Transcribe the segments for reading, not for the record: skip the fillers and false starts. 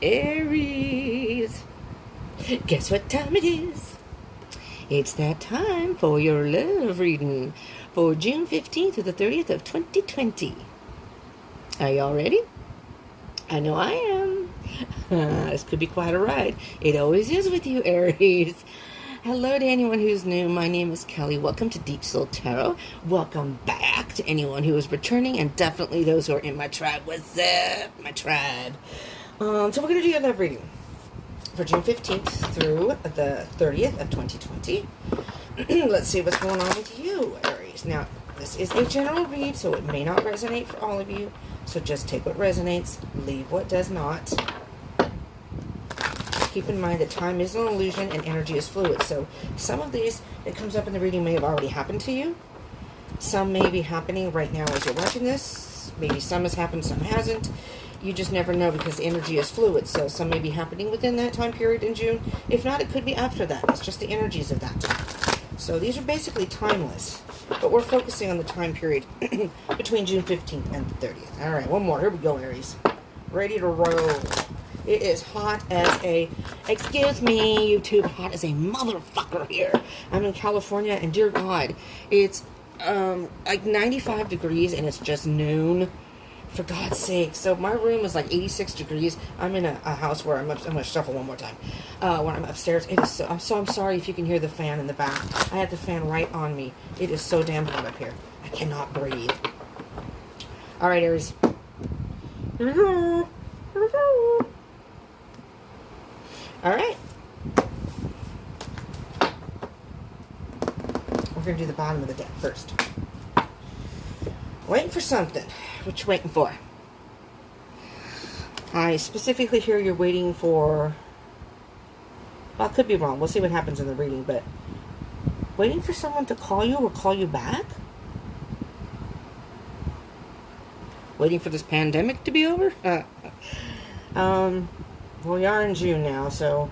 Aries, guess what time it is? It's that time for your love reading for June 15th to the 30th of 2020. Are y'all ready? I know I am. This could be quite a ride. It always is with you, Aries. Hello to anyone who's new. My name is Kelly. Welcome to Deep Soul Tarot. Welcome back to anyone who is returning, and definitely those who are in my tribe. What's up, my tribe? So we're going to do your love reading for June 15th through the 30th of 2020. Let's see what's going on with you, Aries. Now, this is a general read, so it may not resonate for all of you. So just take what resonates, leave what does not. Keep in mind that time is an illusion and energy is fluid. So some of these that comes up in the reading may have already happened to you. Some may be happening right now as you're watching this. Maybe some has happened, some hasn't. You just never know because the energy is fluid. So some may be happening within that time period in June. If not, it could be after that. It's just the energies of that time. So these are basically timeless. But we're focusing on the time period between June 15th and the 30th. All right, one more. Here we go, Aries. Ready to roll. It is hot as a, excuse me, YouTube, hot as a motherfucker here. I'm in California, and dear God, it's like 95 degrees, and it's just noon. For God's sake. So my room is like 86 degrees. I'm in a house where I'm going to shuffle one more time. When I'm upstairs, it is so, I'm sorry if you can hear the fan in the back. I have the fan right on me. It is so damn hot up here. I cannot breathe. All right, Aries. Here we go. Here we go. All right. We're going to do the bottom of the deck first. Waiting for something. What you waiting for? I specifically hear you're waiting for... Well, I could be wrong. We'll see what happens in the reading, but... Waiting for someone to call you or call you back? Waiting for this pandemic to be over? Well, we are in June now, so...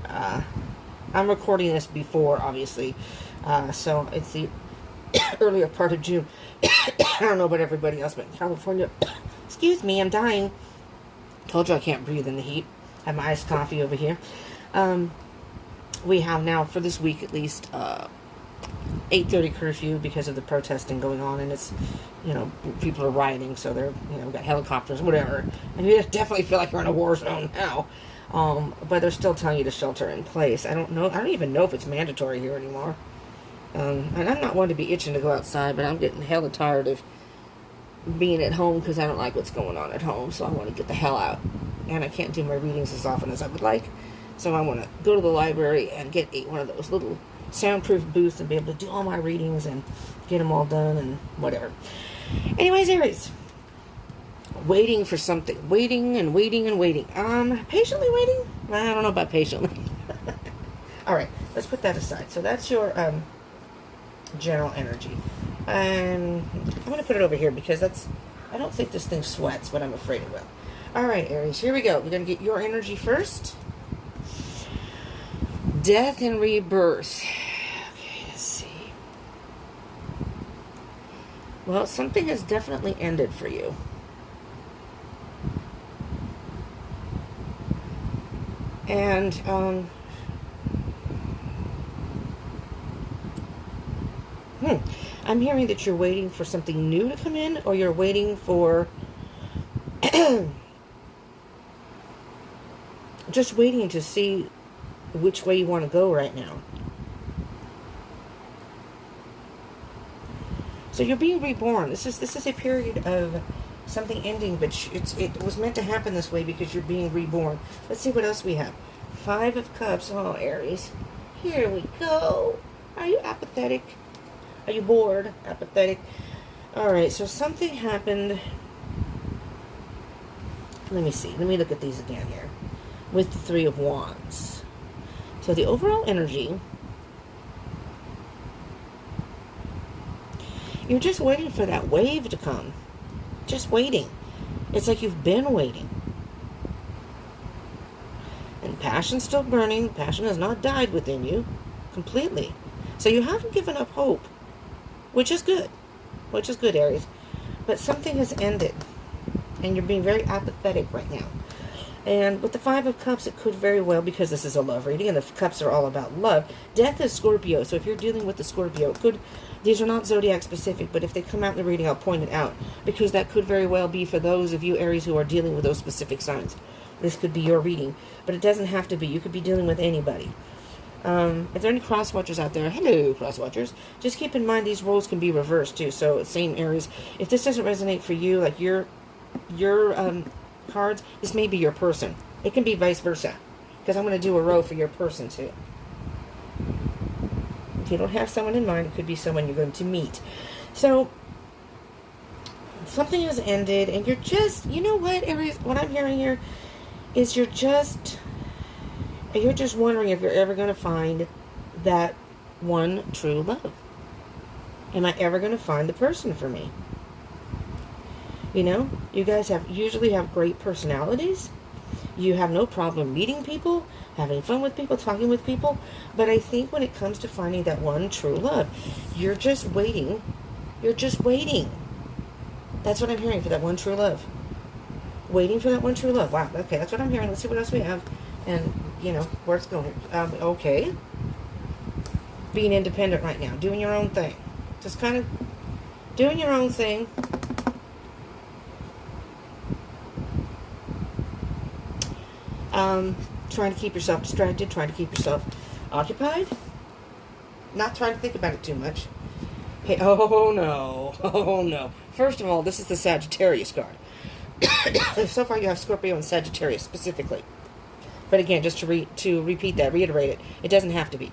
I'm recording this before, obviously. So, it's the earlier part of June. I don't know about everybody else, but in California, excuse me, I'm dying. Told you I can't breathe in the heat. I have my iced coffee over here. We have now, for this week at least, 8:30 curfew because of the protesting going on, and it's, you know, people are rioting, so they're, you know, got helicopters, whatever. And you definitely feel like you're in a war zone now. But they're still telling you to shelter in place. I don't even know if it's mandatory here anymore. And I'm not one to be itching to go outside, but I'm getting hella tired of being at home because I don't like what's going on at home, so I want to get the hell out. And I can't do my readings as often as I would like, so I want to go to the library and get one of those little soundproof booths and be able to do all my readings and get them all done and whatever. Anyways, Aries. Waiting for something. Waiting and waiting and waiting. Patiently waiting? I don't know about patiently. Alright, let's put that aside. So that's your, general energy. I'm going to put it over here because I don't think this thing sweats, but I'm afraid it will. Alright, Aries, here we go. We're going to get your energy first. Death and rebirth. Okay, let's see. Well, something has definitely ended for you. And, I'm hearing that you're waiting for something new to come in, or you're waiting for... just waiting to see which way you want to go right now. So you're being reborn. This is a period of something ending, but it was meant to happen this way because you're being reborn. Let's see what else we have. 5 of Cups. Oh, Aries. Here we go. Are you apathetic? Are you bored? Apathetic? Alright, so something happened. Let me see. Let me look at these again here. With the 3 of Wands. So the overall energy, you're just waiting for that wave to come. Just waiting. It's like you've been waiting. And passion's still burning. Passion has not died within you completely. So you haven't given up hope. Which is good. Which is good, Aries. But something has ended. And you're being very apathetic right now. And with the Five of Cups, it could very well, because this is a love reading and the cups are all about love. Death is Scorpio, so if you're dealing with the Scorpio, it could, these are not zodiac specific, but if they come out in the reading, I'll point it out, because that could very well be for those of you, Aries, who are dealing with those specific signs. This could be your reading, but it doesn't have to be. You could be dealing with anybody. If there are any cross-watchers out there, hello, cross-watchers, just keep in mind these roles can be reversed, too. So, same Aries. If this doesn't resonate for you, like your cards, this may be your person. It can be vice versa, because I'm going to do a row for your person, too. If you don't have someone in mind, it could be someone you're going to meet. So, something has ended, and you're just, you know what, Aries, what I'm hearing here is you're just wondering if you're ever going to find that one true love. Am I ever going to find the person for me? You know, you guys usually have great personalities. You have no problem meeting people, having fun with people, talking with people. But I think when it comes to finding that one true love, you're just waiting. You're just waiting. That's what I'm hearing, for that one true love. Waiting for that one true love. Wow, okay, that's what I'm hearing. Let's see what else we have. And, you know, where it's going. Okay. Being independent right now. Doing your own thing. Just kind of doing your own thing. Trying to keep yourself distracted. Trying to keep yourself occupied. Not trying to think about it too much. Hey, oh no. Oh no. First of all, this is the Sagittarius card. So far you have Scorpio and Sagittarius specifically. But again, just to repeat that, reiterate it, it doesn't have to be.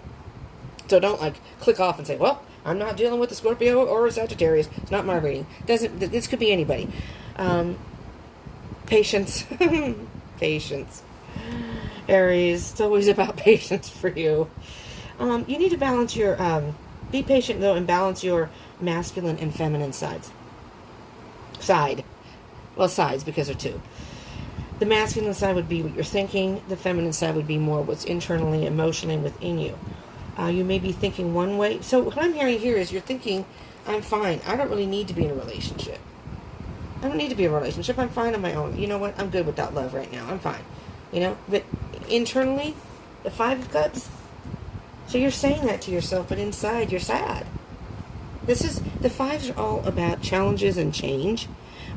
So don't like click off and say, well, I'm not dealing with a Scorpio or a Sagittarius. It's not my reading. This could be anybody. Patience. Patience. Aries, it's always about patience for you. You need to balance your, be patient though, and balance your masculine and feminine sides. Well, sides, because they're two. The masculine side would be what you're thinking. The feminine side would be more what's internally, emotionally within you. You may be thinking one way. So what I'm hearing here is you're thinking, I'm fine. I don't really need to be in a relationship. I don't need to be in a relationship. I'm fine on my own. You know what? I'm good without love right now. I'm fine. You know? But internally, the Five of Cups. So you're saying that to yourself, but inside you're sad. The fives are all about challenges and change.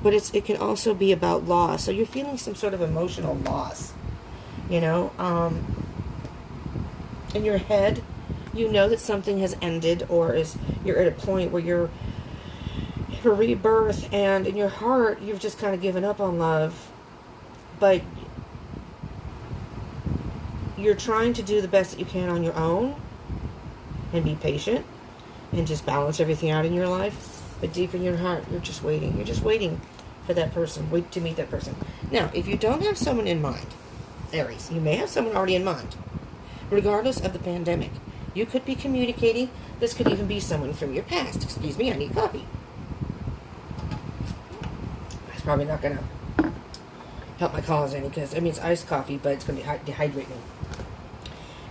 But it can also be about loss. So you're feeling some sort of emotional loss. You know, in your head, you know that something has ended, or you're at a point where you're at a rebirth, and in your heart, you've just kind of given up on love. But you're trying to do the best that you can on your own, and be patient, and just balance everything out in your life. But deep in your heart, you're just waiting. You're just waiting for that person. Wait to meet that person. Now, if you don't have someone in mind, Aries, you may have someone already in mind. Regardless of the pandemic, you could be communicating. This could even be someone from your past. Excuse me, I need coffee. It's probably not going to help my cause any, because, I mean, it's iced coffee, but it's going to dehydrate me.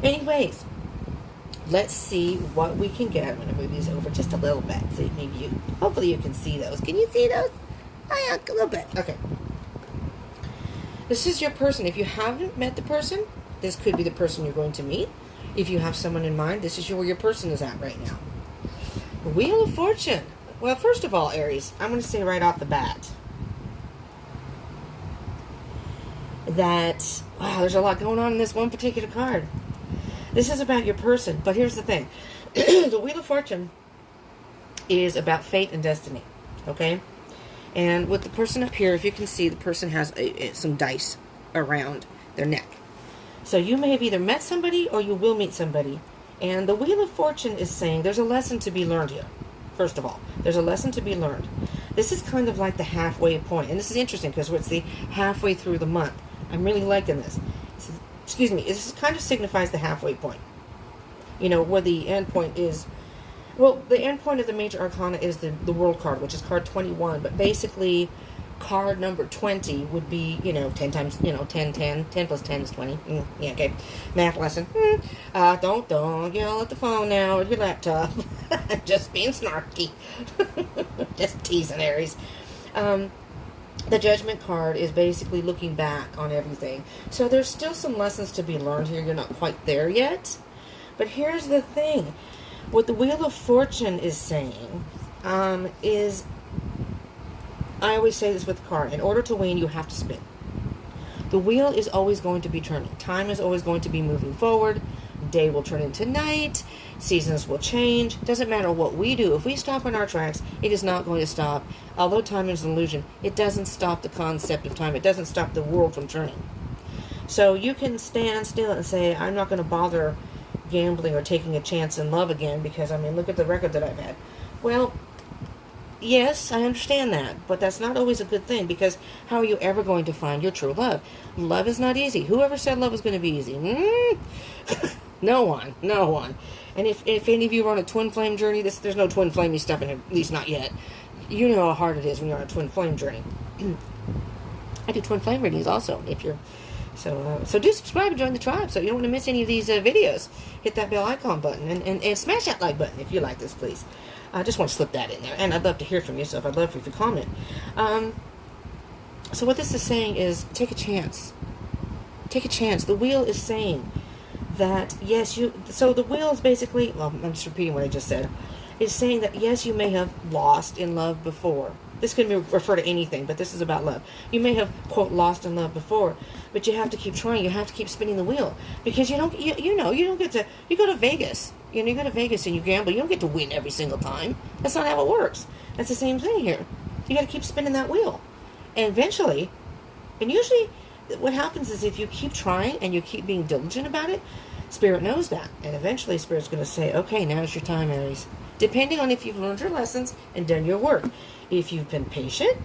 Anyways, let's see what we can get. I'm going to move these over just a little bit. See, hopefully you can see those. Can you see those? Oh, yeah, a little bit. Okay. This is your person. If you haven't met the person, this could be the person you're going to meet. If you have someone in mind, this is where your person is at right now. The Wheel of Fortune. Well, first of all, Aries, I'm going to say right off the bat that, wow, there's a lot going on in this one particular card. This is about your person, but here's the thing. The Wheel of Fortune is about fate and destiny, okay? And with the person up here, if you can see, the person has some dice around their neck. So you may have either met somebody or you will meet somebody. And the Wheel of Fortune is saying there's a lesson to be learned here. First of all, there's a lesson to be learned. This is kind of like the halfway point. And this is interesting because it's the halfway through the month. I'm really liking this. Excuse me, this kind of signifies the halfway point. You know, where the end point is. Well, the end point of the major arcana is the World card, which is card 21. But basically, card number 20 would be, 10 times, 10 plus 10 is 20. Yeah, okay. Math lesson. Don't yell at the phone now with your laptop. Just being snarky. Just teasing, Aries. The Judgment card is basically looking back on everything. So there's still some lessons to be learned here. You're not quite there yet. But here's the thing. What the Wheel of Fortune is saying is, I always say this with the card, in order to win, you have to spin. The wheel is always going to be turning. Time is always going to be moving forward. Day will turn into night. Seasons will change. Doesn't matter what we do. If we stop in our tracks, it is not going to stop. Although time is an illusion, it doesn't stop the concept of time. It doesn't stop the world from turning. So you can stand still and say, I'm not going to bother gambling or taking a chance in love again because, I mean, look at the record that I've had. Well, yes, I understand that, but that's not always a good thing, because how are you ever going to find your true love? Love is not easy. Whoever said love was going to be easy? No one. And if any of you are on a twin flame journey, there's no twin flamey stuff in it, at least not yet. You know how hard it is when you're on a twin flame journey. I do twin flame readings also, if you're... So do subscribe and join the tribe so you don't want to miss any of these videos. Hit that bell icon button and smash that like button if you like this, please. I just want to slip that in there. And I'd love to hear from you, so I'd love for you to comment. So what this is saying is, take a chance. Take a chance. The wheel is saying that, yes, so the wheel is basically, well, I'm just repeating what I just said, is saying that, yes, you may have lost in love before. This can refer to anything, but this is about love. You may have, quote, lost in love before, but you have to keep trying. You have to keep spinning the wheel, because you don't get to, you go to Vegas. You go to Vegas and you gamble. You don't get to win every single time. That's not how it works. That's the same thing here. You got to keep spinning that wheel. And eventually, and usually what happens is, if you keep trying and you keep being diligent about it, Spirit knows that. And eventually Spirit's going to say, okay, now's your time, Aries. Depending on if you've learned your lessons and done your work. If you've been patient,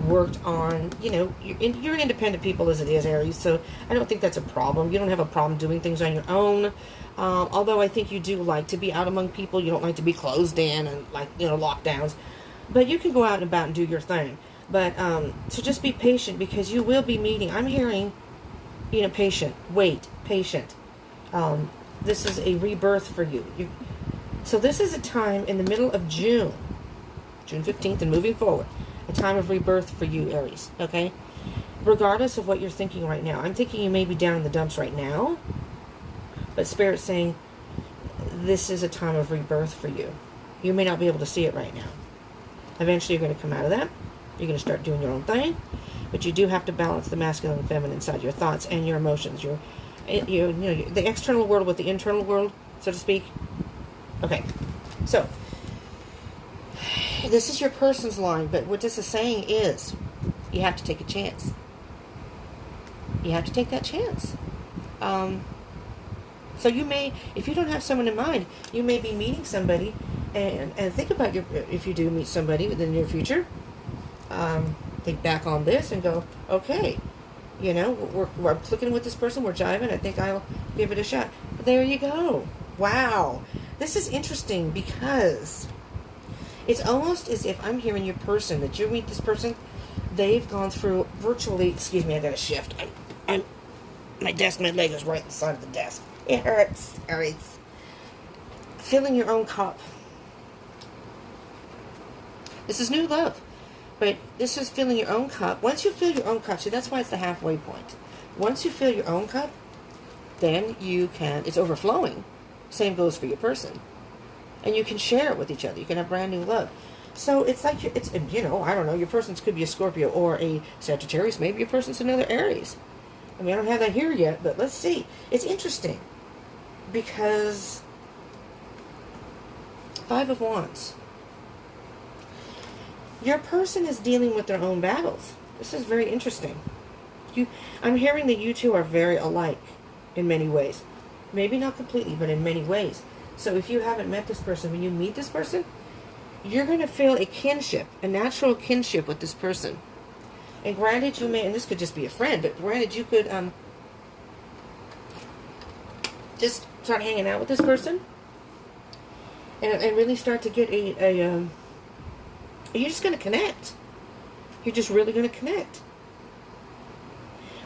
worked on, you're an independent people as it is, Aries, so I don't think that's a problem. You don't have a problem doing things on your own. Although I think you do like to be out among people. You don't like to be closed in and, lockdowns. But you can go out and about and do your thing. But, so just be patient, because you will be meeting. I'm hearing, patient. Wait, patient. This is a rebirth for you. So this is a time in the middle of June 15th and moving forward. A time of rebirth for you, Aries. Okay? Regardless of what you're thinking right now. I'm thinking you may be down in the dumps right now. But Spirit's saying this is a time of rebirth for you. You may not be able to see it right now. Eventually you're going to come out of that. You're going to start doing your own thing. But you do have to balance the masculine and feminine side, your thoughts and your emotions. The external world with the internal world, so to speak. Okay. So, this is your person's line, but what this is saying is, you have to take a chance. You have to take that chance. So you may, if you don't have someone in mind, you may be meeting somebody, and think about if you do meet somebody in the near future, think back on this and go, okay, we're looking with this person, we're jiving, I think I'll give it a shot. But there you go. Wow. This is interesting, because it's almost as if I'm hearing your person, that you meet this person, they've gone through virtually, excuse me, I got to shift. My leg is right inside of the desk. It hurts. Aries. Filling your own cup. This is new love. But this is filling your own cup. Once you fill your own cup, see, that's why it's the halfway point. Once you fill your own cup, then it's overflowing. Same goes for your person. And you can share it with each other. You can have brand new love. So it's like, I don't know, your person could be a Scorpio or a Sagittarius. Maybe your person's another Aries. I mean, I don't have that here yet, but let's see. It's interesting, because 5 of Wands. Your person is dealing with their own battles. This is very interesting. I'm hearing that you two are very alike in many ways. Maybe not completely, but in many ways. So if you haven't met this person, when you meet this person, you're going to feel a kinship, a natural kinship with this person. And granted, you may, and this could just be a friend, but granted, you could just start hanging out with this person and really start to get you're just going to connect. You're just really going to connect.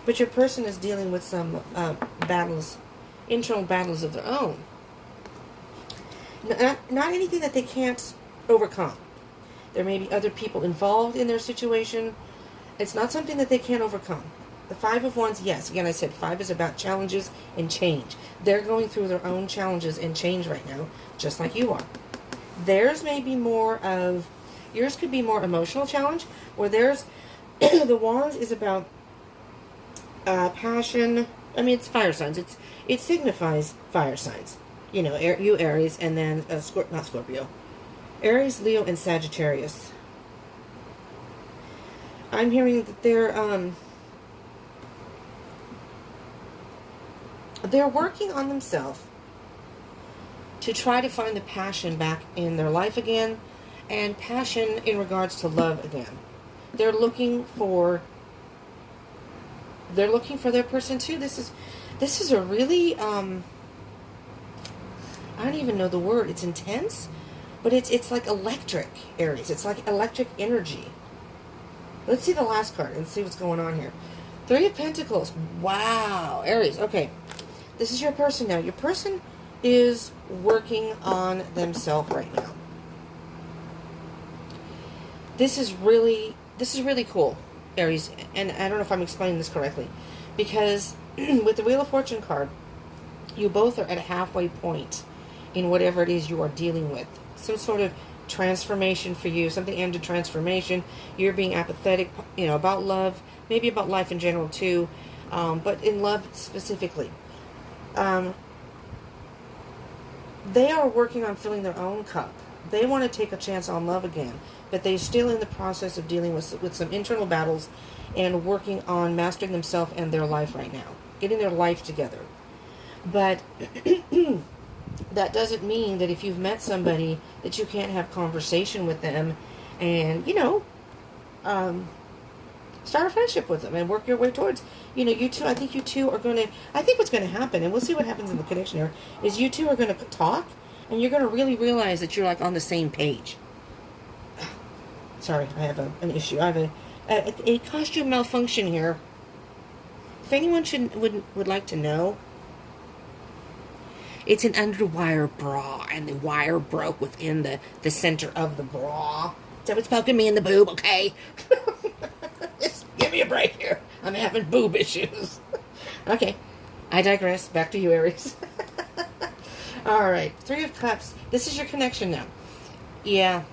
But your person is dealing with some battles, internal battles of their own. Not anything that they can't overcome. There may be other people involved in their situation. It's not something that they can't overcome. The Five of Wands, yes, again, I said 5 is about challenges and change. They're going through their own challenges and change right now, just like you are. Theirs may be more of, yours could be more emotional challenge, where theirs, the Wands is about passion. I mean, it's fire signs. It signifies fire signs. You know, you Aries, and then, not Scorpio. Aries, Leo, and Sagittarius. I'm hearing that they're working on themselves to try to find the passion back in their life again, and passion in regards to love again. They're looking for their person too. This is a really I don't even know the word. It's intense, but it's like electric, Aries. It's like electric energy. Let's see the last card and see what's going on here. 3 of Pentacles. Wow, Aries. Okay. This is your person now. Your person is working on themselves right now. This is really cool, Aries. And I don't know if I'm explaining this correctly. Because with the Wheel of Fortune card, you both are at a halfway point in whatever it is you are dealing with. Some sort of transformation for you, something ended transformation. You're being apathetic, you know, about love, maybe about life in general too, but in love specifically. They are working on filling their own cup. They want to take a chance on love again, but they're still in the process of dealing with some internal battles and working on mastering themselves and their life right now, getting their life together. But that doesn't mean that if you've met somebody that you can't have conversation with them and, you know, start a friendship with them and work your way towards, you know, you two, I think you two are going to, I think what's going to happen, and we'll see what happens in the connection here, is you two are going to talk and you're going to really realize that you're like on the same page. Sorry, I have an issue. I have a costume malfunction here. If anyone would like to know, it's an underwire bra, and the wire broke within the center of the bra. So it's poking me in the boob, okay? Just give me a break here. I'm having boob issues. Okay, I digress. Back to you, Aries. All right, 3 of Cups. This is your connection now. Yeah,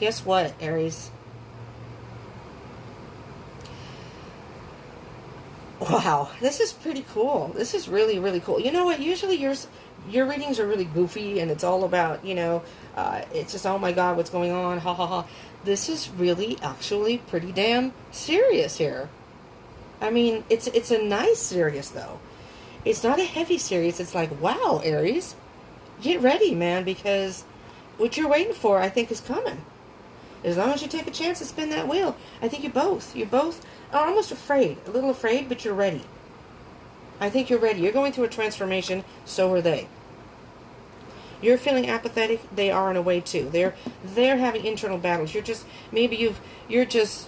guess what, Aries? Wow, this is pretty cool. This is really, really cool. You know what? Usually your readings are really goofy, and it's all about, you know, it's just, oh my God, what's going on? Ha ha ha. This is really, actually, pretty damn serious here. I mean, it's a nice serious, though. It's not a heavy serious. It's like, wow, Aries, get ready, man, because what you're waiting for, I think, is coming. As long as you take a chance to spin that wheel, I think you both are almost afraid, a little afraid, but you're ready. I think you're ready. You're going through a transformation, so are they. You're feeling apathetic, they are in a way too. They're having internal battles. You're just, you're just,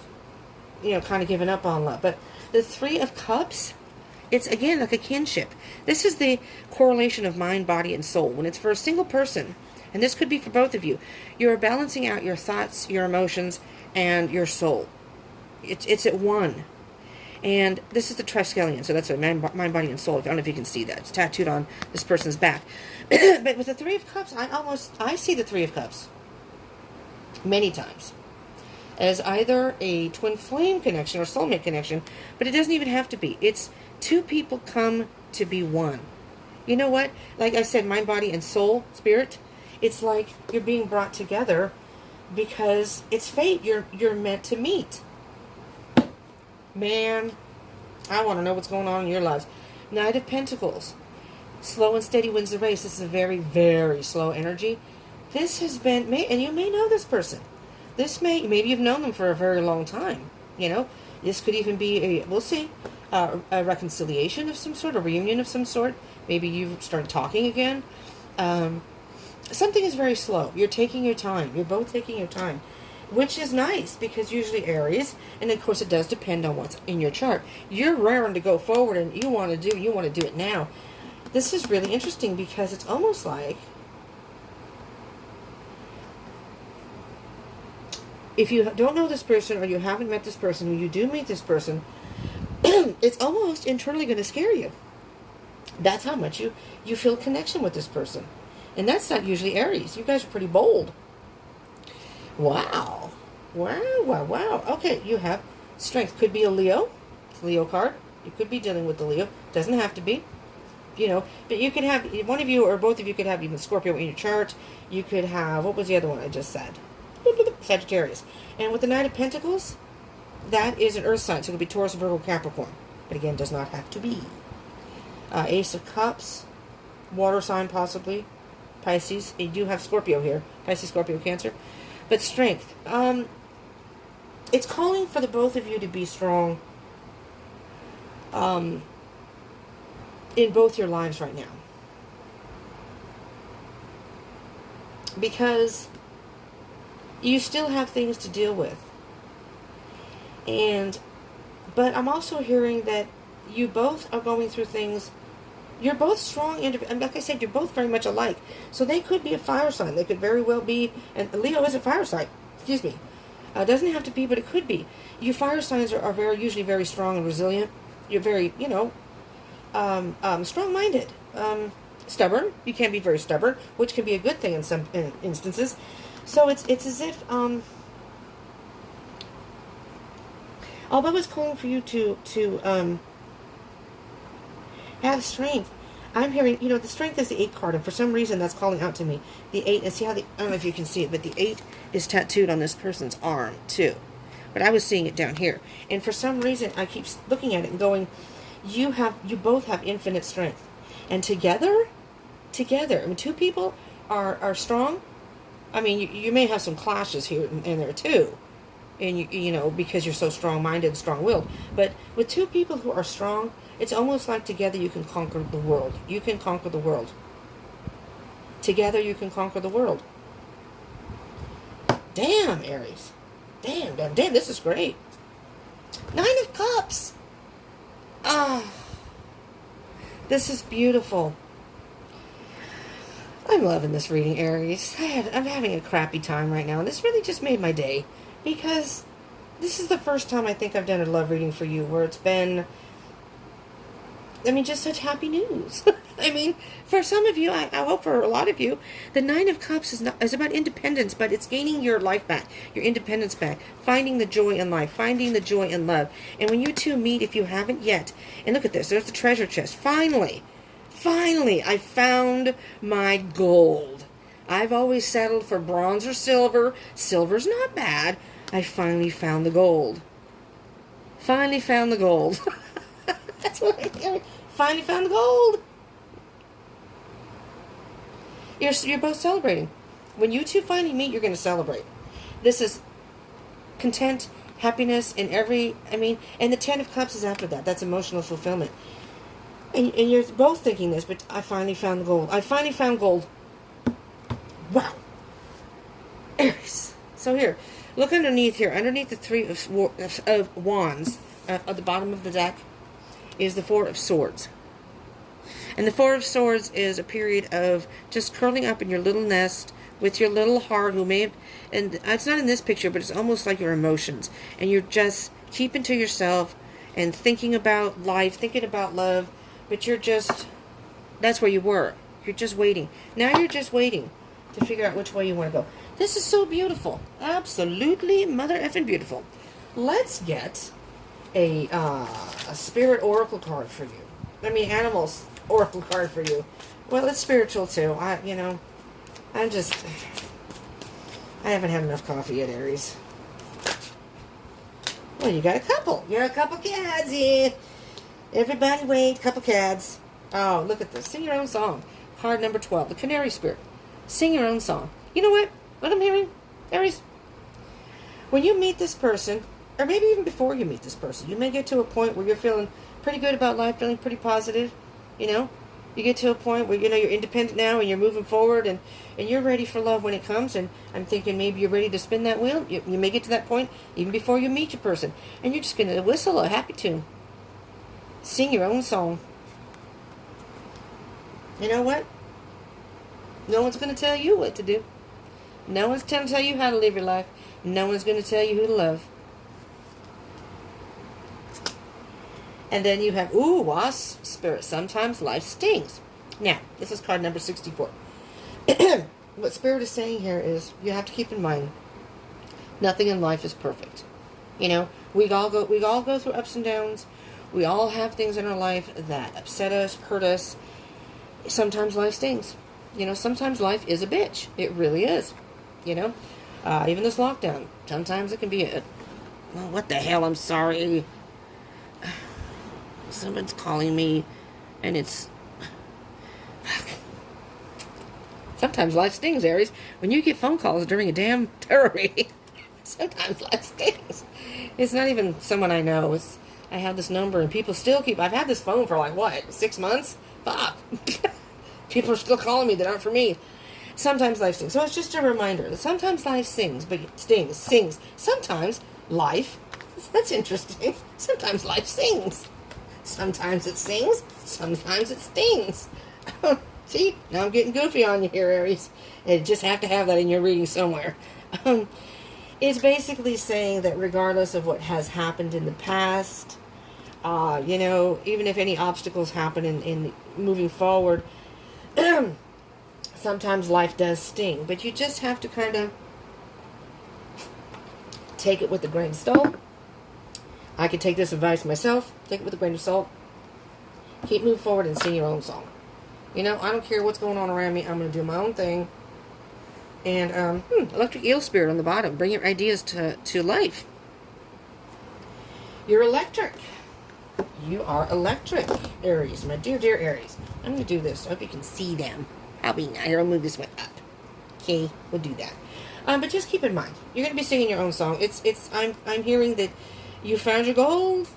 you know, kind of giving up on love. But the 3 of Cups, it's again like a kinship. This is the correlation of mind, body, and soul. When it's for a single person, and this could be for both of you, you're balancing out your thoughts, your emotions, and your soul. It's at one. And this is the triskelion, so that's a mind, body, and soul. I don't know if you can see that. It's tattooed on this person's back. But with the 3 of Cups, I see the 3 of Cups many times as either a twin flame connection or soulmate connection, but it doesn't even have to be. It's 2 people come to be one. You know what? Like I said, mind, body, and soul, spirit, it's like you're being brought together because it's fate. You're meant to meet. Man, I want to know what's going on in your lives. Knight of Pentacles. Slow and steady wins the race. This is a very, very slow energy. This has been, and you may know this person. Maybe you've known them for a very long time. You know, this could even be we'll see, a reconciliation of some sort, a reunion of some sort. Maybe you've started talking again. Something is very slow. You're taking your time. You're both taking your time, which is nice because usually Aries, and of course it does depend on what's in your chart. You're raring to go forward and you want to do it now. This is really interesting because it's almost like if you don't know this person or you haven't met this person, when you do meet this person, it's almost internally going to scare you. That's how much you feel connection with this person. And that's not usually Aries. You guys are pretty bold. Wow. Wow, wow, wow. Okay, you have strength. Could be a Leo. It's a Leo card. You could be dealing with the Leo. Doesn't have to be. You know, but you could have, one of you or both of you could have even Scorpio in your chart. You could have, what was the other one I just said? Sagittarius. And with the Knight of Pentacles, that is an earth sign. So it could be Taurus, Virgo, Capricorn. But again, does not have to be. Ace of Cups, water sign possibly. Pisces. You do have Scorpio here. Pisces, Scorpio, Cancer. But strength. It's calling for the both of you to be strong in both your lives right now. Because you still have things to deal with. But I'm also hearing that you both are going through things. You're both strong, and like I said, you're both very much alike. So they could be a fire sign. They could very well be, and Leo is a fire sign. Excuse me. Doesn't have to be, but it could be. You fire signs are usually very strong and resilient. You're very, strong-minded. Stubborn. You can be very stubborn, which can be a good thing in some instances. So it's as if, although it's calling for you to have strength, I'm hearing, the strength is the 8 card, and for some reason that's calling out to me. The 8, and see how I don't know if you can see it, but the 8 is tattooed on this person's arm, too. But I was seeing it down here. And for some reason, I keep looking at it and going, you both have infinite strength. And together, I mean, 2 people are strong. I mean, you may have some clashes here and there, too. And, because you're so strong-minded and strong-willed. But with 2 people who are strong, it's almost like together you can conquer the world. You can conquer the world. Together you can conquer the world. Damn, Aries. Damn, this is great. 9 of Cups. This is beautiful. I'm loving this reading, Aries. I'm having a crappy time right now, and this really just made my day, because this is the first time I think I've done a love reading for you where it's been, just such happy news. For some of you, I hope for a lot of you, the 9 of Cups is about independence, but it's gaining your life back, your independence back, finding the joy in life, finding the joy in love. And when you two meet, if you haven't yet, and look at this, there's the treasure chest. Finally, I found my gold. I've always settled for bronze or silver. Silver's not bad. I finally found the gold. Finally found the gold. That's what finally found the gold. You're both celebrating. When you two finally meet, you're going to celebrate. This is content, happiness, and and the 10 of Cups is after that. That's emotional fulfillment. And you're both thinking this, but I finally found the gold. I finally found gold. Wow. Aries. So here, look underneath here. Underneath the 3 of Wands, at the bottom of the deck, is the 4 of Swords. And the 4 of Swords is a period of just curling up in your little nest with your little heart, who may have, and it's not in this picture, but it's almost like your emotions. And you're just keeping to yourself and thinking about life, thinking about love, but that's where you were. You're just waiting. Now you're just waiting to figure out which way you want to go. This is so beautiful. Absolutely mother effing beautiful. Let's get a spirit oracle card for you. Animals oracle card for you. Well, it's spiritual too. I haven't had enough coffee yet, Aries. Well, you got a couple. You're a couple cads here. Everybody wait, couple cads. Oh, look at this. Sing your own song. Card number 12, the Canary Spirit. Sing your own song. You know what? What I'm hearing, Aries? When you meet this person, or maybe even before you meet this person, you may get to a point where you're feeling pretty good about life, feeling pretty positive, You get to a point where, you're independent now and you're moving forward and you're ready for love when it comes. And I'm thinking maybe you're ready to spin that wheel. You may get to that point even before you meet your person. And you're just going to whistle a happy tune. Sing your own song. You know what? No one's going to tell you what to do. No one's going to tell you how to live your life. No one's going to tell you who to love. And then you have, Wasp Spirit. Sometimes life stings. Now, this is card number 64. What Spirit is saying here is you have to keep in mind, nothing in life is perfect. You know, we all go through ups and downs. We all have things in our life that upset us, hurt us. Sometimes life stings. You know, sometimes life is a bitch. It really is. You know, even this lockdown. Sometimes it can be well, what the hell? I'm sorry. Someone's calling me, and it's... Sometimes life stings, Aries. When you get phone calls during a damn terror raid, sometimes life stings. It's not even someone I know. I have this number, and people still keep... I've had this phone for, like, what, 6 months? Fuck. People are still calling me that aren't for me. Sometimes life stings. So it's just a reminder that sometimes life sings. Sometimes life... That's interesting. Sometimes life sings. Sometimes it sings, sometimes it stings. See, now I'm getting goofy on you here, Aries. You just have to have that in your reading somewhere. It's basically saying that regardless of what has happened in the past, you know, even if any obstacles happen in moving forward, sometimes life does sting. But you just have to kind of take it with a grain of salt. I can take this advice myself. Take it with a grain of salt. Keep moving forward and sing your own song. You know, I don't care what's going on around me. I'm going to do my own thing. And, electric eel spirit on the bottom. Bring your ideas to life. You're electric. You are electric, Aries. My dear, dear Aries. I'm going to do this. I hope you can see them. Here, I'll move this one up. Okay, we'll do that. But just keep in mind, you're going to be singing your own song. I'm hearing that you found your gold.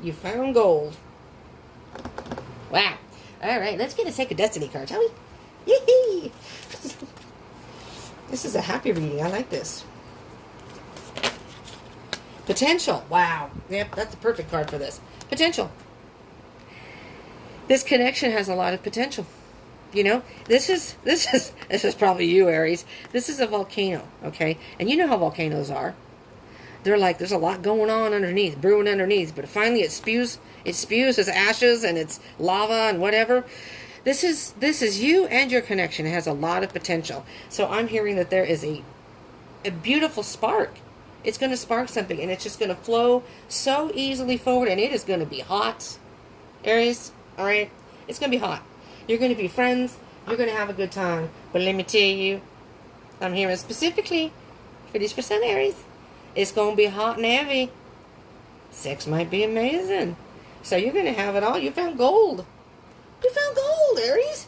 You found gold. Wow. All right, let's get a Sacred Destiny card, shall we? Yee-hee! This is a happy reading. I like this. Potential. Wow. Yep, that's the perfect card for this. Potential. This connection has a lot of potential. You know, this is probably you, Aries. This is a volcano, okay? And you know how volcanoes are. They're like, there's a lot going on underneath, brewing underneath, but finally it spews as ashes and it's lava and whatever. This is you and your connection. It has a lot of potential. So I'm hearing that there is a beautiful spark. It's going to spark something, and it's just going to flow so easily forward, and it is going to be hot, Aries. All right? It's going to be hot. You're going to be friends. You're going to have a good time. But let me tell you, I'm hearing specifically for some Aries, it's going to be hot and heavy. Sex might be amazing. So you're going to have it all. You found gold. You found gold, Aries.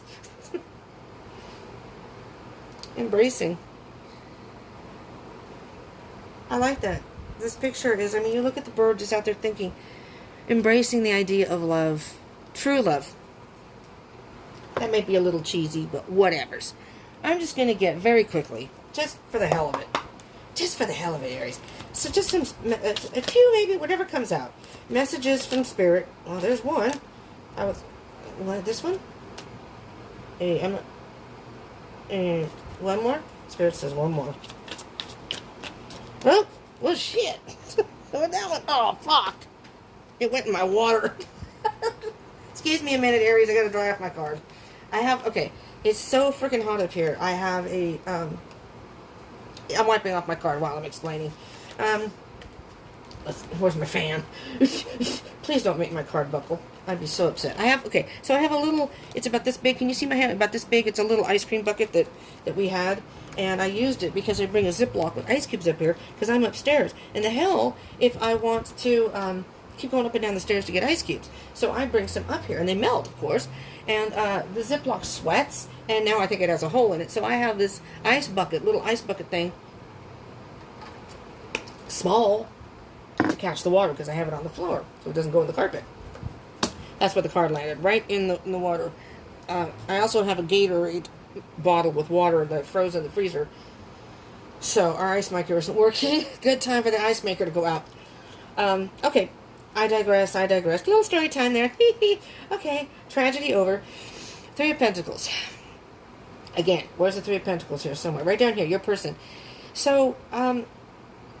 Embracing. I like that. This picture is, I mean, you look at the bird just out there thinking, embracing the idea of love. True love. That may be a little cheesy, but whatevers. I'm just going to get very quickly, just for the hell of it. Just for the hell of it, Aries. So just a few, maybe, whatever comes out. Messages from Spirit. Well, there's one. This one? One more? Spirit says one more. Oh, well, shit. That one, oh, fuck. It went in my water. Excuse me a minute, Aries. I gotta dry off my card. Okay, it's so freaking hot up here. I have I'm wiping off my card while I'm explaining. Where's my fan? Please don't make my card buckle. I'd be so upset. I have a little, it's about this big. Can you see my hand? About this big. It's a little ice cream bucket that we had. And I used it because I bring a Ziploc with ice cubes up here because I'm upstairs. And the hell if I want to keep going up and down the stairs to get ice cubes. So I bring some up here, and they melt, of course. And the Ziploc sweats, and now I think it has a hole in it. So I have this little ice bucket thing, small, to catch the water because I have it on the floor so it doesn't go in the carpet. That's where the card landed, right in the water. I also have a Gatorade bottle with water that froze in the freezer. So our ice maker isn't working. Good time for the ice maker to go out. Okay, I digress. Little story time there. Okay, tragedy over. Three of Pentacles. Again, where's the Three of Pentacles here? Somewhere. Right down here, your person. So,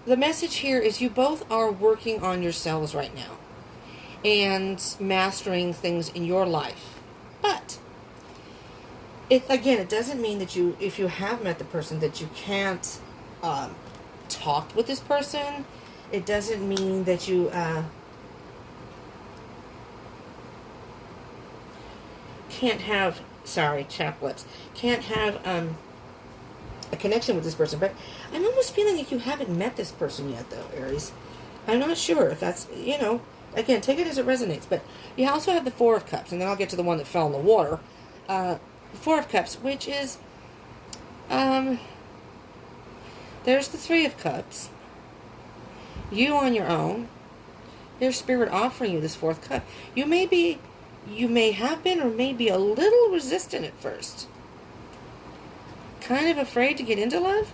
the message here is you both are working on yourselves right now and mastering things in your life. But it doesn't mean that if you have met the person, that you can't talk with this person. It doesn't mean that you can't have, chapped lips, can't have a connection with this person. But I'm almost feeling like you haven't met this person yet, though, Aries. I'm not sure if that's, again, take it as it resonates. But you also have the Four of Cups, and then I'll get to the one that fell in the water. Four of Cups, which is, there's the Three of Cups. You on your own. There's Spirit offering you this fourth cup. You may have been or may be a little resistant at first. Kind of afraid to get into love,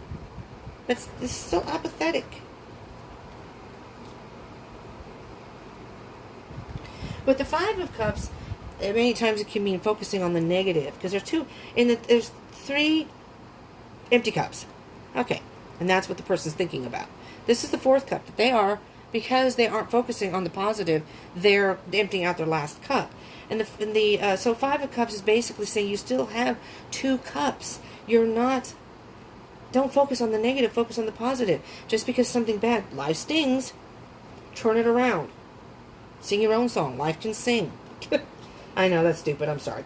but it's still apathetic. With the Five of Cups, many times it can mean focusing on the negative, because there's three empty cups. Okay, and that's what the person's thinking about. This is the fourth cup that because they aren't focusing on the positive, they're emptying out their last cup. And so Five of Cups is basically saying you still have two cups. Don't focus on the negative, focus on the positive. Just because something bad, life stings, turn it around. Sing your own song. Life can sing. I know, that's stupid, I'm sorry.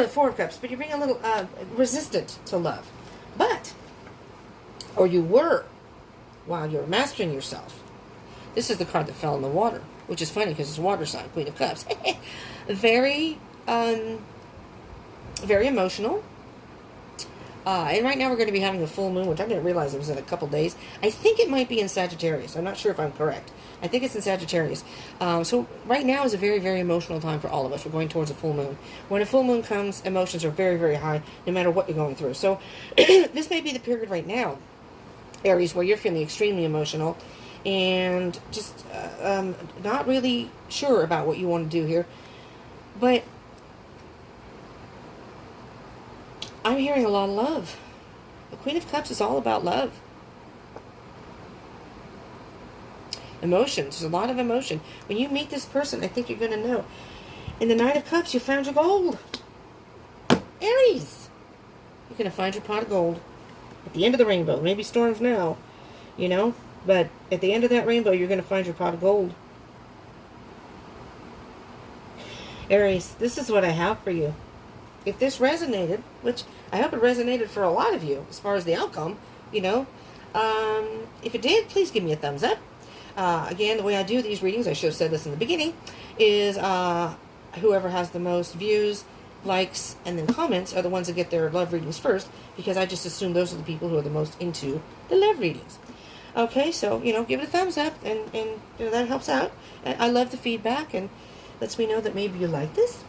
Four of Cups, but you're being a little resistant to love. Or you were, while you're mastering yourself. This is the card that fell in the water, which is funny because it's water sign, Queen of Cups. Very, very emotional. And right now we're going to be having a full moon, which I didn't realize it was in a couple days. I think it might be in Sagittarius. I'm not sure if I'm correct. I think it's in Sagittarius. So right now is a very, very emotional time for all of us. We're going towards a full moon. When a full moon comes, emotions are very, very high, no matter what you're going through. So this may be the period right now, Aries, where you're feeling extremely emotional and just not really sure about what you want to do here. But I'm hearing a lot of love. The Queen of Cups is all about love. Emotions. There's a lot of emotion. When you meet this person, I think you're going to know. In the Knight of Cups, you found your gold. Aries! You're going to find your pot of gold. At the end of the rainbow. Maybe storms now, but at the end of that rainbow, you're going to find your pot of gold. Aries, this is what I have for you. If this resonated, which I hope it resonated for a lot of you as far as the outcome, if it did, please give me a thumbs up. Again, the way I do these readings, I should have said this in the beginning, is whoever has the most views, likes, and then comments are the ones that get their love readings first, because I just assume those are the people who are the most into the love readings. Okay, so, give it a thumbs up, and that helps out. I love the feedback, and lets me know that maybe you like this.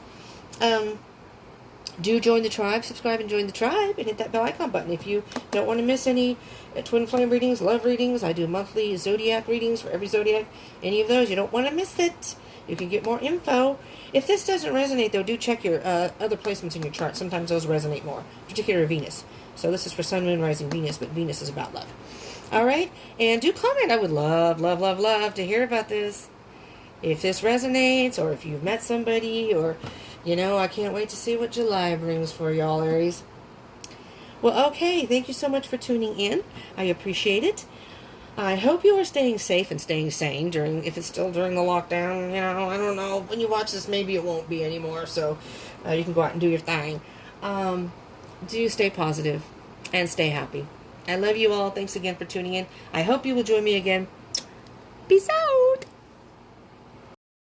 Do join the tribe, subscribe and join the tribe, and hit that bell icon button if you don't want to miss any twin flame readings, love readings. I do monthly zodiac readings for every zodiac. Any of those, you don't want to miss it. You can get more info. If this doesn't resonate, though, do check your other placements in your chart. Sometimes those resonate more, particularly Venus. So this is for Sun, Moon, Rising, Venus, but Venus is about love. All right? And do comment. I would love, love, love, love to hear about this. If this resonates, or if you've met somebody, or, I can't wait to see what July brings for y'all, Aries. Well, okay. Thank you so much for tuning in. I appreciate it. I hope you are staying safe and staying sane if it's still during the lockdown. I don't know. When you watch this, maybe it won't be anymore, so you can go out and do your thing. Do stay positive and stay happy. I love you all. Thanks again for tuning in. I hope you will join me again. Peace out.